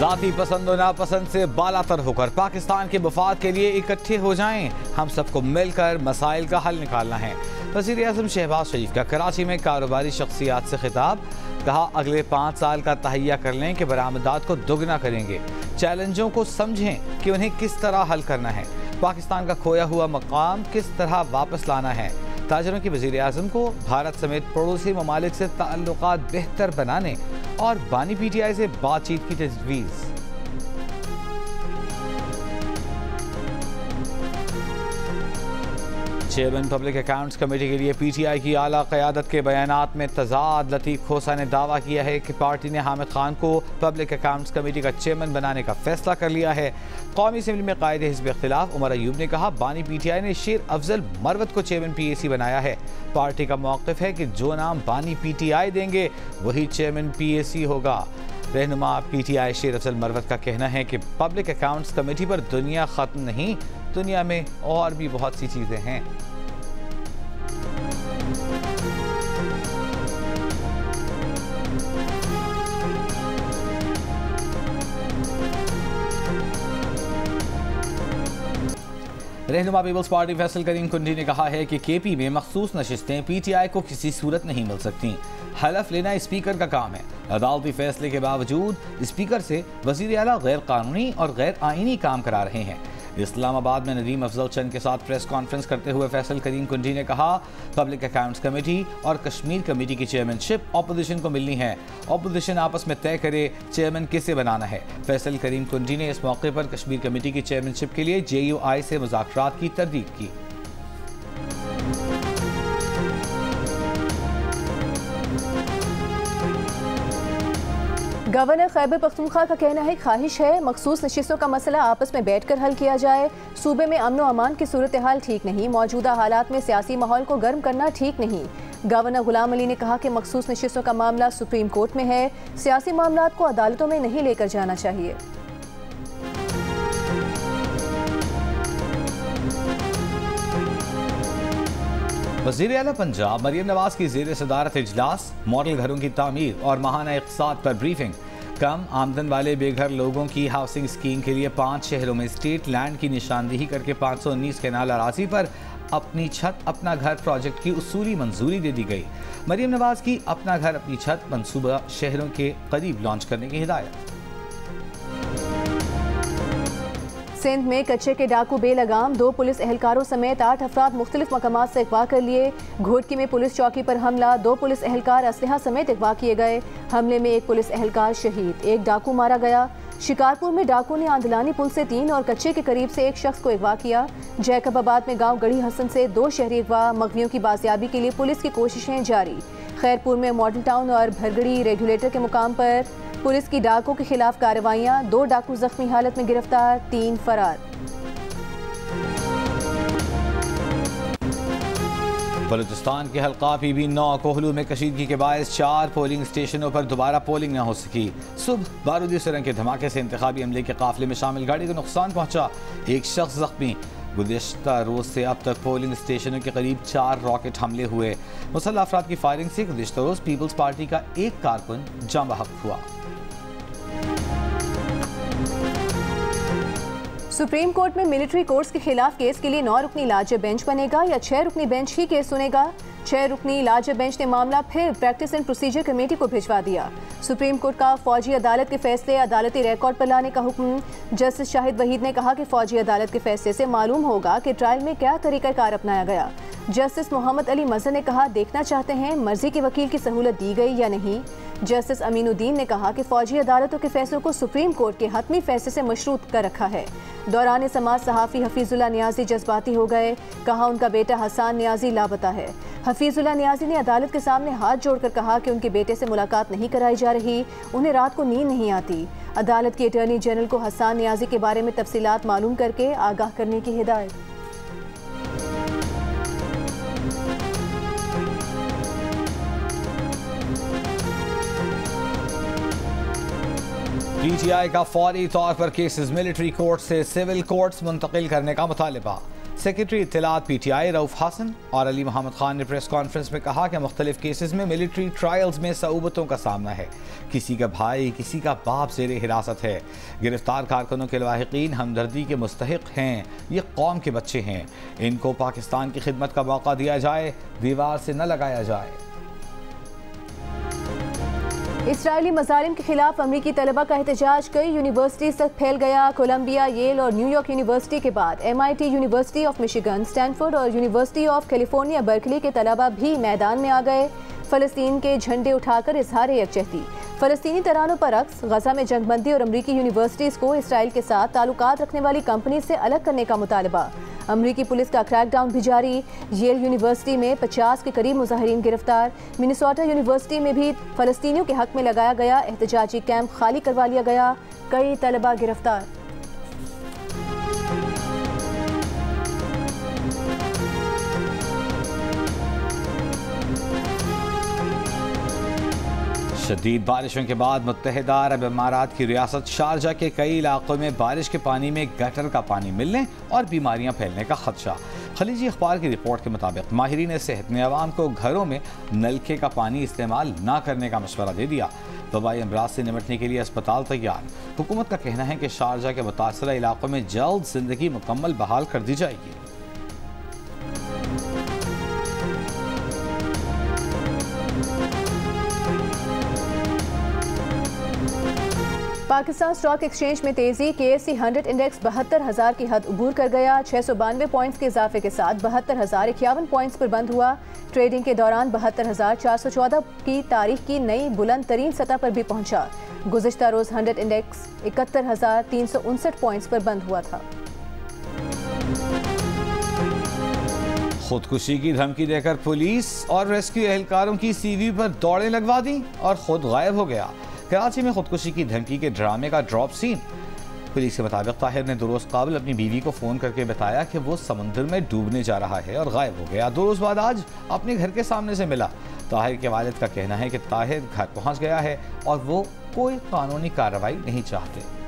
जाती पसंद और नापसंद से बालातर होकर पाकिस्तान के मफाद के लिए इकट्ठे हो जाएं। हम सबको मिलकर मसाइल का हल निकालना है। वज़ीर-ए-आज़म शहबाज शरीफ का कराची में कारोबारी शख्सियात से खिताब। कहा, अगले 5 साल का तहैया कर लें कि बरामदात को दुगना करेंगे। चैलेंजों को समझें कि उन्हें किस तरह हल करना है। पाकिस्तान का खोया हुआ मकाम किस तरह वापस लाना है। ताजरों की वज़ीर-ए-आज़म को भारत समेत पड़ोसी ममालिक से ताल्लुकात बेहतर बनाने और बानी PTI से बातचीत की तजवीज़। चेयरमैन पब्लिक अकाउंट्स कमेटी के लिए PTI की आला क़यादत के बयानात में तजाद। लतीफ़ खोसा ने दावा किया है कि पार्टी ने हामिद खान को पब्लिक अकाउंट्स कमेटी का चेयरमैन बनाने का फैसला कर लिया है। कौमी असम्बली में कायदे हिज़्ब इख्तिलाफ उमर अयूब ने कहा, बानी PTI ने शेर अफजल मरवत को चेयरमैन PAC बनाया है। पार्टी का मौक़िफ़ है कि जो नाम बानी PTI देंगे वही चेयरमैन PAC होगा। रहनुमा PTI शेर अफजल मरवत का कहना है कि पब्लिक अकाउंट्स कमेटी पर दुनिया ख़त्म नहीं, दुनिया में और भी बहुत सी चीज़ें हैं। रहनुमा पीपल्स पार्टी फैसल करीम कुंडी ने कहा है कि KP में मखसूस नशिस्तें PTI को किसी सूरत नहीं मिल सकती। हलफ लेना स्पीकर का काम है। अदालती फैसले के बावजूद स्पीकर से वज़ीर आला गैर कानूनी और गैर आईनी काम करा रहे हैं। इस्लामाबाद में नदीम अफजल चंद के साथ प्रेस कॉन्फ्रेंस करते हुए फैसल करीम कुंडी ने कहा, पब्लिक अकाउंट्स कमेटी और कश्मीर कमेटी की चेयरमैनशिप अपोजिशन को मिलनी है। अपोजिशन आपस में तय करे चेयरमैन किसे बनाना है। फैसल करीम कुंडी ने इस मौके पर कश्मीर कमेटी की चेयरमैनशिप के लिए JUI से मुज़ाकरात की तरदीद की। गवर्नर खैबर पख्तूनख्वा का कहना है, ख्वाहिश है मखसूस नशिस्तों का मसला आपस में बैठकर हल किया जाए। सूबे में अमन व अमान की सूरत हाल ठीक नहीं, मौजूदा हालात में सियासी माहौल को गर्म करना ठीक नहीं। गवर्नर गुलाम अली ने कहा कि मखसूस नशिस्तों का मामला सुप्रीम कोर्ट में है, सियासी मामलात को अदालतों में नहीं लेकर जाना चाहिए। वज़ीर आला पंजाब मरियम नवाज की ज़ेर सदारत इजलास। मॉडल घरों की तामीर और माहाना इक़्तिसाद पर ब्रीफिंग। कम आमदन वाले बेघर लोगों की हाउसिंग स्कीम के लिए 5 शहरों में स्टेट लैंड की निशानदेही करके 519 केनाल अराजी पर अपनी छत अपना घर प्रोजेक्ट की उसूली मंजूरी दे दी गई। मरियम नवाज की अपना घर अपनी छत मंसूबा शहरों के करीब लॉन्च करने की हिदायत। सिंध में कच्चे के डाकू बेलगाम, 2 पुलिस एहलकारों समेत 8 अफराद मुख्तलिफ मकामात से अगवा कर लिए। घोटकी में पुलिस चौकी पर हमला, 2 पुलिस एहलकार असलहा समेत अगवा किए गए। हमले में 1 पुलिस एहलकार शहीद, 1 डाकू मारा गया। शिकारपुर में डाकू ने आंदलानी पुल से 3 और कच्चे के करीब से 1 शख्स को अगवा किया। जैकबाबाद में गांव गढ़ी हसन से 2 शहरी अगवा, मगवियों की बाजियाबी के लिए पुलिस की कोशिशें जारी। खैरपुर में मॉडल टाउन और भरगड़ी रेगुलेटर के मुकाम पर पुलिस की डाकों के खिलाफ कार्रवाइयां, 2 डाकू जख्मी हालत में गिरफ्तार, 3 फरार। बलूचिस्तान के हल्का PB9 कोहलू में कशीदगी के बायस 4 पोलिंग स्टेशनों पर दोबारा पोलिंग न हो सकी। सुबह बारूदी सुरंग के धमाके से इंतखाबी अमले के काफिले में शामिल गाड़ी को नुकसान पहुंचा, 1 शख्स जख्मी। गुज़िश्ता रोज से अब तक पोलिंग स्टेशनों के करीब 4 रॉकेट हमले हुए। मुसल्लह अफराद की फायरिंग से गुज़िश्ता रोज पीपल्स पार्टी का 1 कारकुन जाँ बहक हुआ। सुप्रीम कोर्ट में मिलिट्री कोर्ट्स के खिलाफ केस के लिए 9 रुकनी लार्जर बेंच बनेगा या 6 रुकनी बेंच ही केस सुनेगा। 6 रुकनी लार्जर बेंच ने मामला फिर प्रैक्टिस एंड प्रोसीजर कमेटी को भिजवा दिया। सुप्रीम कोर्ट का फौजी अदालत के फैसले अदालती रिकॉर्ड पर लाने का हुक्म। जस्टिस शाहिद वहीद ने कहा कि फौजी अदालत के फैसले से मालूम होगा कि ट्रायल में क्या तरीक़ाकार अपनाया गया। जस्टिस मोहम्मद अली मजहर ने कहा, देखना चाहते हैं मर्जी के वकील की सहूलत दी गई या नहीं। जस्टिस अमीनुद्दीन ने कहा कि फौजी अदालतों के फैसलों को सुप्रीम कोर्ट के हतमी फैसले से मशरूत कर रखा है। दौरान समाज सहाफ़ी हफीजुल्लाह नियाजी जज्बाती हो गए, कहा उनका बेटा हसन नियाजी लापता है। हफीजुल्लाह नियाजी ने अदालत के सामने हाथ जोड़कर कहा कि उनके बेटे से मुलाकात नहीं कराई जा रही, उन्हें रात को नींद नहीं आती। अदालत के अटॉर्नी जनरल को हसन नियाजी के बारे में तफसीलात मालूम करके आगाह करने की हिदायत। PTI का फौरी तौर पर केसेस मिलिट्री कोर्ट से सिविल कोर्ट्स मुंतकिल करने का मुतालिबा। सेक्रेटरी इत्तलात PTI रऊफ हसन और अली मोहम्मद खान ने प्रेस कॉन्फ्रेंस में कहा कि मुख्तलिफ केसेस में मिलिट्री ट्रायल्स में सऊबतों का सामना है। किसी का भाई, किसी का बाप ज़ेरे हिरासत है। गिरफ्तार कारकुनों के लवाहिकीन हमदर्दी के मुस्तहिक हैं। ये कौम के बच्चे हैं। इनको पाकिस्तान की खिदमत का मौका दिया जाए, दीवार से न लगाया जाए। इसराइली मज़ालिम के खिलाफ अमरीकी तलबा का एहतजाज कई यूनिवर्सिटीज़ तक फैल गया। कोलंबिया, येल और न्यूयॉर्क यूनिवर्सिटी के बाद MIT, university of Michigan, Stanford और यूनिवर्सिटी ऑफ कैलिफोर्निया बर्कली के तलबा भी मैदान में आ गए। फ़लस्तीन के झंडे उठाकर इजहार यकजहती, फ़लस्तीनी तरानों पर रक्स, गजा में जंगबंदी और अमरीकी यूनिवर्सिटीज़ को इसराइल के साथ ताल्लुकात रखने वाली कंपनी से अलग करने का मुतालबा। अमरीकी पुलिस का क्रैकडाउन भी जारी। येल यूनिवर्सिटी में 50 के करीब मुजाहिरीन गिरफ्तार। मिनेसोटा यूनिवर्सिटी में भी फ़लस्तीनियों के हक में लगाया गया एहतजाजी कैंप खाली करवा लिया गया। कई तलबा गिरफ्तार। शदीद बारिशों के बाद मुत्तहिदा अरब इमारात की रियासत शारजा के कई इलाकों में बारिश के पानी में गटर का पानी मिलने और बीमारियां फैलने का खदशा। खलीजी अखबार की रिपोर्ट के मुताबिक माहिरीन सेहत ने आवाम को घरों में नलके का पानी इस्तेमाल न करने का मशवरा दे दिया। वबाई अमराज से निपटने के लिए अस्पताल तैयार। हुकूमत का कहना है कि शारजा के मुतासरा इलाकों में जल्द जिंदगी मुकम्मल बहाल कर दी जाएगी। पाकिस्तान स्टॉक एक्सचेंज में तेजी। KSE 100 इंडेक्स 72,000 की हद अबूर कर गया। 692 पॉइंट्स के इजाफे के साथ 72,051 पॉइंट्स पर बंद हुआ। ट्रेडिंग के दौरान 72,414 की तारीख की नई बुलंद तरीन सतह पर भी पहुंचा। गुज़िश्ता रोज 100 इंडेक्स 71,359 पॉइंट्स पर बंद हुआ था। खुदकुशी की धमकी देकर पुलिस और रेस्क्यू एहलकारों की CV पर दौड़ें लगवा दी और खुद गायब हो गया। कराची में खुदकुशी की धमकी के ड्रामे का ड्रॉप सीन। पुलिस के मुताबिक ताहिर ने 2 रोज़ काबिल अपनी बीवी को फ़ोन करके बताया कि वो समंदर में डूबने जा रहा है और गायब हो गया। 2 रोज़ बाद आज अपने घर के सामने से मिला। ताहिर के वालिद का कहना है कि ताहिर घर पहुंच गया है और वो कोई कानूनी कार्रवाई नहीं चाहते।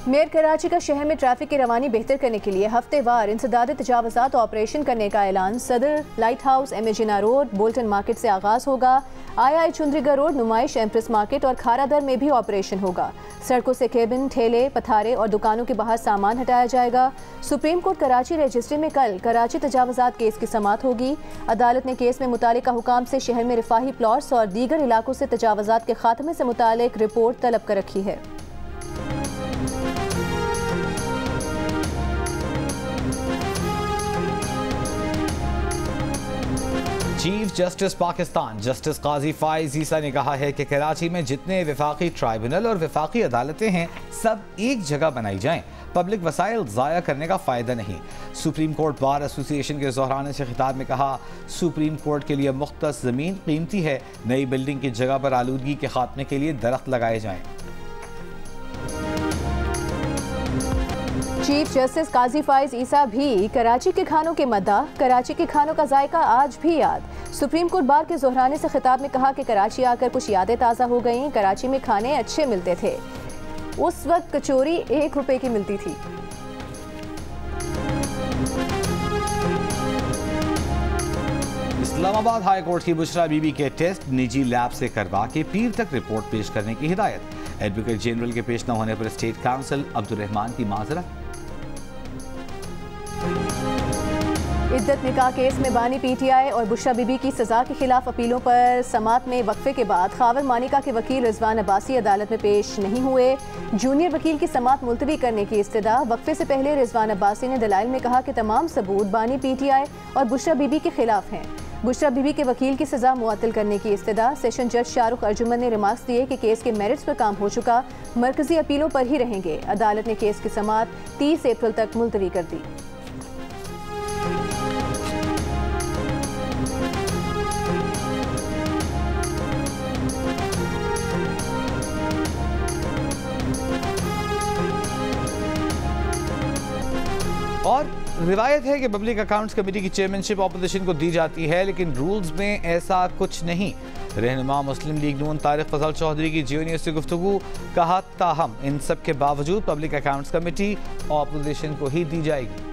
मेयर कराची का शहर में ट्रैफिक की रवानी बेहतर करने के लिए हफ्तेवार इंसदाद तजावुज़ात ऑपरेशन करने का ऐलान। सदर, लाइट हाउस, MA जिन्ना रोड, बोल्टन मार्केट से आगाज़ होगा। II चुंद्रीगढ़ रोड, नुमाइश, एम्प्रेस मार्केट और खारादर में भी ऑपरेशन होगा। सड़कों से केबिन, ठेले, पथारे और दुकानों के बाहर सामान हटाया जाएगा। सुप्रीम कोर्ट कराची रजिस्ट्री में कल कराची तजावुज़ात केस की समाअत होगी। अदालत ने केस में मुतालिका हुकाम से शहर में रिफाही प्लॉट्स और दीगर इलाकों से तजावुज़ात के खात्मे से मुतालिक रिपोर्ट तलब कर रखी है। चीफ जस्टिस पाकिस्तान जस्टिस काजी फाइज ईसा ने कहा है कि कराची में जितने वफाकी ट्राइब्यूनल और वफाकी अदालतें हैं सब एक जगह बनाई जाएं। पब्लिक वसाइल ज़ाया करने का फ़ायदा नहीं। सुप्रीम कोर्ट बार एसोसिएशन के ज़ोहराने से खिताब में कहा, सुप्रीम कोर्ट के लिए मुख्तस ज़मीन कीमती है। नई बिल्डिंग की जगह पर आलूदगी के खात्मे के लिए दरख्त लगाए जाएं। चीफ जस्टिस काजी फाइज ईसा भी कराची के खानों के मद्दा। कराची के खानों का जायका आज भी याद। सुप्रीम कोर्ट बार के ज़ोहराने से खिताब में कहा कि कराची आकर कुछ यादें ताज़ा हो गईं। कराची में खाने अच्छे मिलते थे। उस वक्त कचौरी 1 रुपए की मिलती थी। इस्लामाबाद हाई कोर्ट की बुशरा बीबी के टेस्ट निजी लैब से करवा के पीर तक रिपोर्ट पेश करने की हिदायत। एडवोकेट जनरल के पेश न होने पर स्टेट काउंसिल अब्दुर्रहमान की माजरत। इद्दत निकाह केस में बानी PTI और बुशरा बीबी की सजा के खिलाफ अपीलों पर समात में वक्फे के बाद खावर मानिका के वकील रिजवान अब्बासी अदालत में पेश नहीं हुए। जूनियर वकील की समात मुलतवी करने की इस्तदा। वक्फे से पहले रिजवान अब्बासी ने दलाइल में कहा कि तमाम सबूत बानी PTI और बुशरा बीबी के खिलाफ हैं। बुशरा बीबी के वकील की सजा मुअत्तल करने की इस्तदा। सेशन जज शाहरुख अर्जुमन ने रिमार्क्स दिए कि केस के मेरिट्स पर काम हो चुका, मरकजी अपीलों पर ही रहेंगे। अदालत ने केस की समात 30 अप्रैल तक मुलतवी कर दी। और रिवायत है कि पब्लिक अकाउंट्स कमेटी की चेयरमैनशिप ऑपोजिशन को दी जाती है, लेकिन रूल्स में ऐसा कुछ नहीं। रहनुमा मुस्लिम लीग नून तारिक फजल चौधरी की जियो न्यूज़ से गुफ्तगू, कहा ताहम इन सब के बावजूद पब्लिक अकाउंट्स कमेटी ऑपोजिशन को ही दी जाएगी।